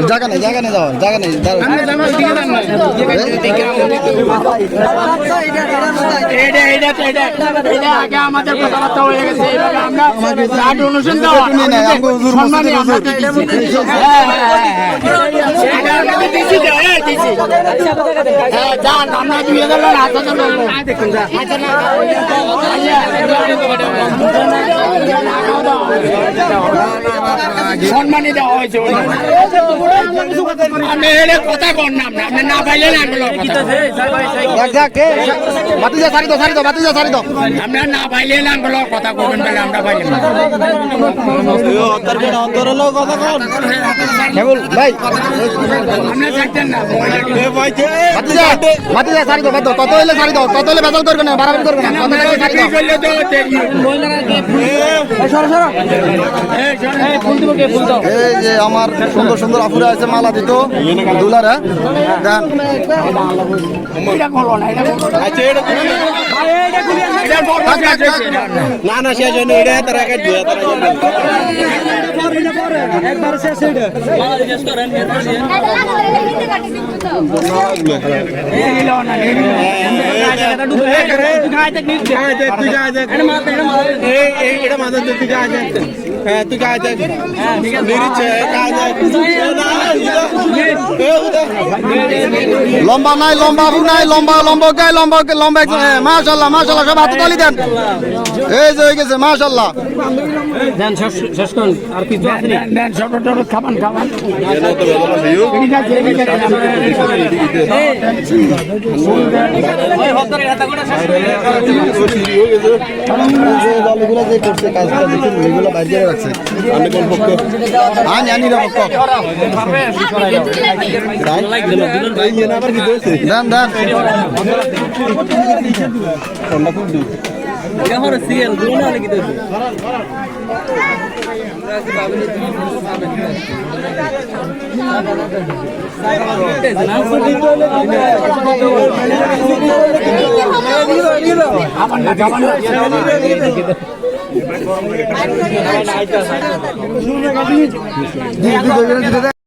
জায়গা নেই যাওয়ার জায়গা নেই আগে আমাদের কথাবার্তা হয়ে গেছে আমরা অনুষ্ঠান আমরা 2000 সম্মানী দেওয়া হয়েছে কথা কর না আপনি না পাইলেন আমরা না পাইলেন আঙ্গুলো কথা করবেন বলে আমরা পাইলেন ভাই আমরা চাইতেন না তত হলে ছাড়ি দাও তত হলে বেজাল করবে না বাড়াবাড়ি করবে না এই যে আমার সুন্দর সুন্দর আপুরা আছে মালা দিত দুলারা দেন না শেষ হয়নি এটা তারা একবার শেষ লম্বা নাই লম্বা নাই লম্বা লম্বা গায়ে লম্বা লম্বা মাশাআল্লাহ মাশাআল্লাহ সব হাতে তালি দেন এই যে হয়ে গেছে মাশাআল্লাহ দেন শেষ করুন আর কিছু আছে না দেন ছোট ছোট খাবান খাবান